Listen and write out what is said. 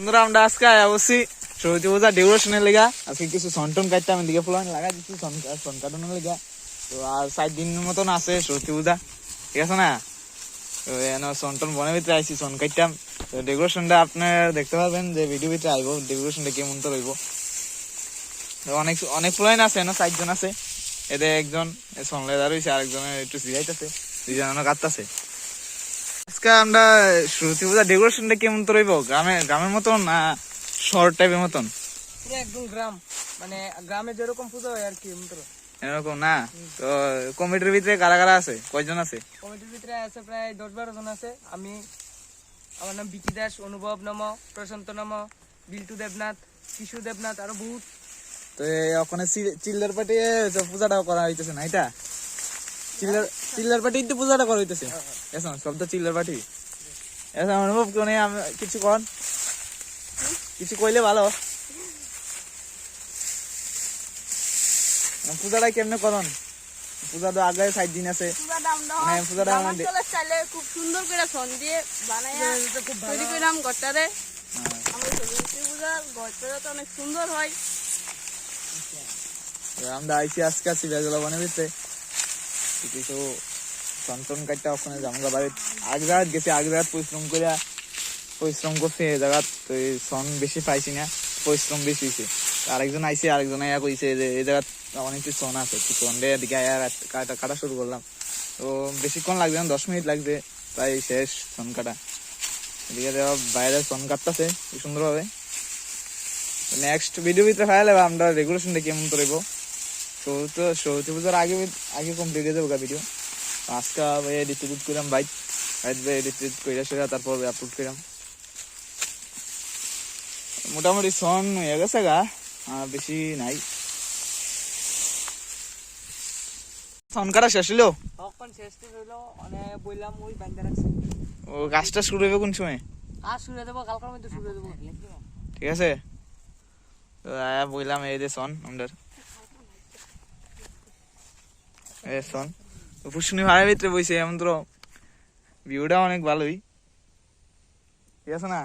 বন্ধুরা আমরা আজকে অবশ্যই সরস্বতী পূজা ডেকোরেশনের লেগা আজকে কিছু সনটন কাটতে আমি দিকে ফুলান লাগা দিচ্ছি সন কাটানোর লেগা। তো আর 7 দিন মতন আছে সরস্বতী পূজা, ঠিক আছে না? তো সনটন বনের ভিতরে আইসি সন কাটতাম। তো ডেকোরেশনটা আপনার দেখতে পারবেন যে ভিডিও ভিতরে আইব, ডেকোরেশনটা কেমন তো রইব। অনেক অনেক ফুলাইন আছে, 4 জন আছে। এতে একজন সনলেদার হয়েছে, আরেকজনের একটু সিগাইতেছে, 2 জন কাটতেছে। আজকে আমরা সরস্বতী পূজা ডেকোরেশনটা কেমন তো রইব, গ্রামের মতন না শহর টাইপের মতন? পুরো একদম গ্রাম, মানে গ্রামে যেরকম পূজা হয় আর কি এরকম না? তো কমিটির ভিতরে কারা কারা আছে, কয়জন আছে? কমিটির ভিতরে আছে প্রায় 10-12 জন আছে। আমি, আমার নাম বিকি দাস, অনুভব নম, প্রশান্ত নম, বিল্টু দেবনাথ, কিশু দেবনাথ, আরো বহুত। তো ওখানে চিল্লার পার্টি পূজাটা করা হইতেছে না? এটা চিল্লার পার্টি পূজাটা করা হইতেছে এখন সব তো চিল্লার পার্টি। এখন অনুভব কোনে আমি কিছু কইলে ভালো। পূজাটা কেমনে করন? পূজা তো আগে 7 দিন আছে। পূজাটা খুব সুন্দর করে সন দিয়ে বানাইয়া তৈরি করলাম ঘরটারে। আমরা সরস্বতী পূজা ঘরটা তো অনেক সুন্দর হয়। আমরা আইসি আজকে আছি বেজলা বনের ভিতরে কিছু সন্টন কাটটা ওখানে জামগা বাড়ির আগ জায়গা গেছি, আগ জায়গা পরিশ্রম করছে এ জায়গা। তো এই সন বেশি পাইছি না, পরিশ্রম বেশি হয়েছে। আরেকজন আইসি, আরেকজন আয়া কইছে যে এই জায়গা অনেক কিছু সন আছে, কিছু এদিকে আয়া কাটা শুরু করলাম। তো বেশিক্ষণ লাগবে না, 10 মিনিট লাগবে প্রায় শেষ সন কাটা। এদিকে বাইরে সন কাটতেছে খুব সুন্দরভাবে। নেক্সট ভিডিও ভিতরে ফাইলে আমরা রেগুলেশনটা কেমন করবো। তো সরস্বতী পূজার আগে কমপ্লিট হয়ে যাবো ভিডিও। আজকে এডিট করলাম, বাইক এডিট করে সেটা তারপর আপলোড করলাম। মোটামুটি সন হয়ে গেছে গা, বেশি নাই। সন কাটা শেষ হলো, শেষ হইলো, অনেক বললাম ওই বান্ধা রাখছি। ও গাছটা শুরু হবে কোন সময়? আর শুরু দেবো কালকার মধ্যে শুরু দেবো, ঠিক আছে। তো বললাম এই যে সন আমাদের সন পুষ্ণি ভাড়ার ভিতরে বইছে, এমন তো ভিউটা অনেক ভালোই, ঠিক আছে না?